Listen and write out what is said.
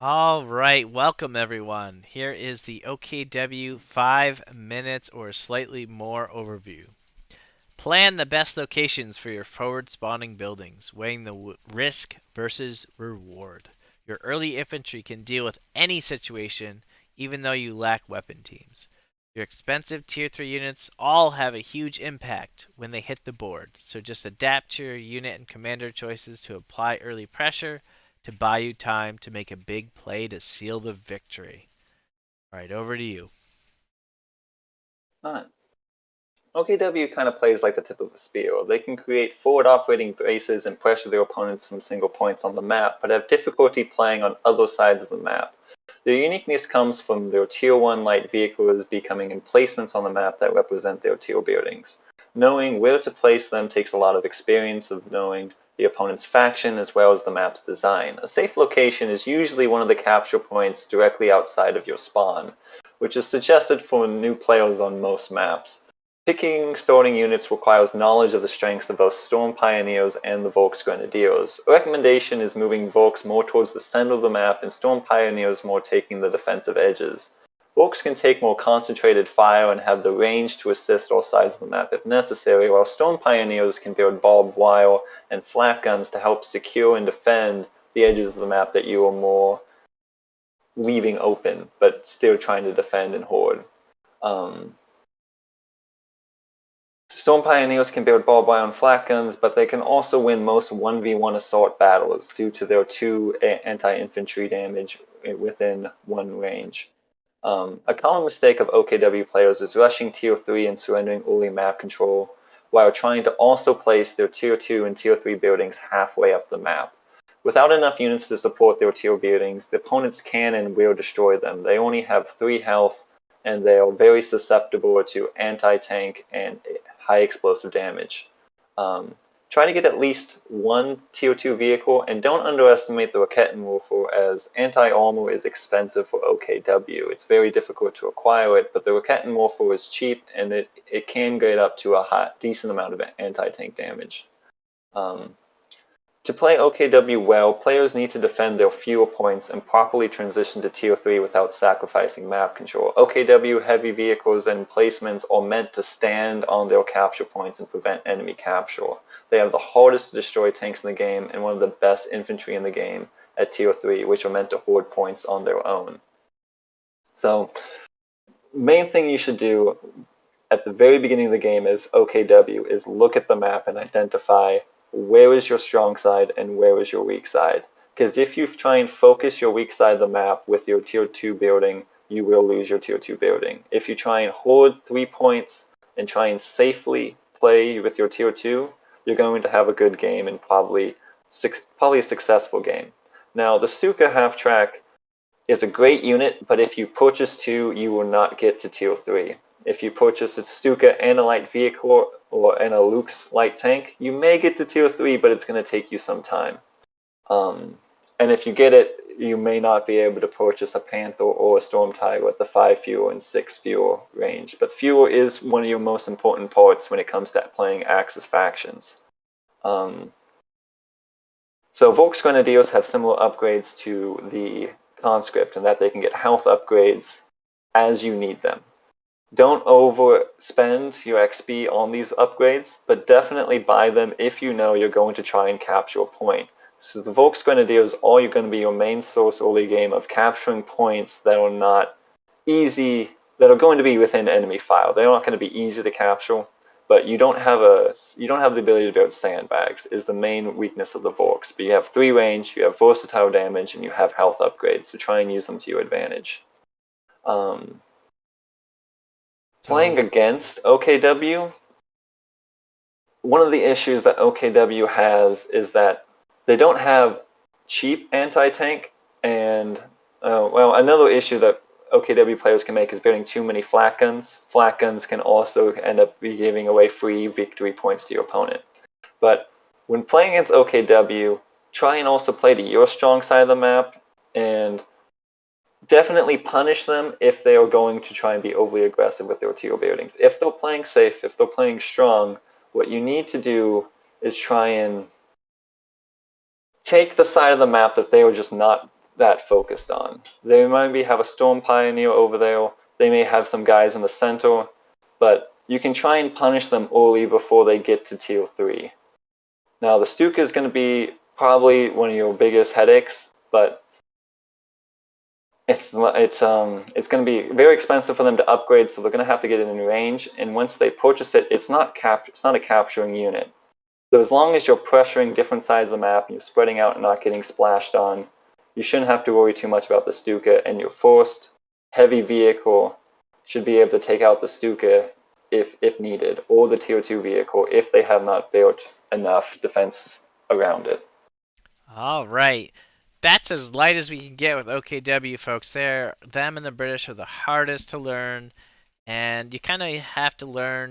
All right, welcome everyone. Here is the OKW 5 minutes or slightly more overview. Plan the best locations for your forward spawning buildings, weighing the risk versus reward. Your early infantry can deal with any situation, even though you lack weapon teams. Your expensive tier 3 units all have a huge impact when they hit the board, so just adapt to your unit and commander choices to apply early pressure to buy you time to make a big play to seal the victory. All right, over to you. Alright. OKW kind of plays like the tip of a spear. They can create forward operating bases and pressure their opponents from single points on the map, but have difficulty playing on other sides of the map. Their uniqueness comes from their Tier 1 light vehicles becoming emplacements on the map that represent their tier buildings. Knowing where to place them takes a lot of experience of knowing the opponent's faction as well as the map's design. A safe location is usually one of the capture points directly outside of your spawn, which is suggested for new players on most maps. Picking starting units requires knowledge of the strengths of both Storm Pioneers and the Volks Grenadiers. A recommendation is moving Volks more towards the center of the map and Storm Pioneers more taking the defensive edges. Volks can take more concentrated fire and have the range to assist all sides of the map if necessary, while Storm Pioneers can build barbed wire and flak guns to help secure and defend the edges of the map that you are more leaving open, but still trying to defend and hoard. Storm Pioneers can build barbed wire and flak guns, but they can also win most 1v1 assault battles due to their 2 anti-infantry damage within 1 range. A common mistake of OKW players is rushing Tier 3 and surrendering early map control, while trying to also place their Tier 2 and Tier 3 buildings halfway up the map. Without enough units to support their tier buildings, the opponents can and will destroy them. They only have 3 health, and they are very susceptible to anti-tank and high explosive damage. Try to get at least 1 tier 2 vehicle, and don't underestimate the Rakettenwerfer, as anti-armor is expensive for OKW. It's very difficult to acquire it, but the Rakettenwerfer is cheap, and it can get up to a decent amount of anti-tank damage. To play OKW well, players need to defend their fewer points and properly transition to Tier 3 without sacrificing map control. OKW heavy vehicles and emplacements are meant to stand on their capture points and prevent enemy capture. They have the hardest to destroy tanks in the game and one of the best infantry in the game at Tier 3, which are meant to hoard points on their own. So, main thing you should do at the very beginning of the game as OKW is look at the map and identify where is your strong side and where is your weak side. Because if you try and focus your weak side of the map with your tier 2 building, you will lose your tier 2 building. If you try and hoard 3 points and try and safely play with your tier 2, you're going to have a good game and probably a successful game. Now, the Stuka half track is a great unit, but if you purchase 2, you will not get to tier 3. If you purchase a Stuka and a light vehicle and a Luke's light tank, you may get to tier 3, but it's going to take you some time. And if you get it, you may not be able to purchase a Panther or a Storm Tiger at the 5 fuel and 6 fuel range. But fuel is one of your most important parts when it comes to playing Axis factions. So Volks Grenadiers have similar upgrades to the Conscript in that they can get health upgrades as you need them. Don't overspend your XP on these upgrades, but definitely buy them if you know you're going to try and capture a point. So the Volks Grenadiers are going to be your main source early game of capturing points that are not easy, that are going to be within enemy file. They're not going to be easy to capture, but you don't have the ability to build sandbags is the main weakness of the Volks. But you have 3 range, you have versatile damage, and you have health upgrades, so try and use them to your advantage. Playing So, against OKW, one of the issues that OKW has is that they don't have cheap anti-tank, and another issue that OKW players can make is building too many flak guns. Flak guns can also end up giving away free victory points to your opponent. But when playing against OKW, try and also play to your strong side of the map, and definitely punish them if they are going to try and be overly aggressive with their tier buildings. If they're playing safe, if they're playing strong, what you need to do is try and take the side of the map that they are just not that focused on. They maybe have a Storm Pioneer over there. They may have some guys in the center, but you can try and punish them early before they get to tier 3. Now, the Stuka is going to be probably one of your biggest headaches, but it's going to be very expensive for them to upgrade, so they're going to have to get it in range. And once they purchase it, it's not a capturing unit. So as long as you're pressuring different sides of the map and you're spreading out and not getting splashed on, you shouldn't have to worry too much about the Stuka. And your first heavy vehicle should be able to take out the Stuka if needed, or the tier 2 vehicle if they have not built enough defense around it. All right. That's as light as we can get with OKW, folks. Them and the British are the hardest to learn, and you kind of have to learn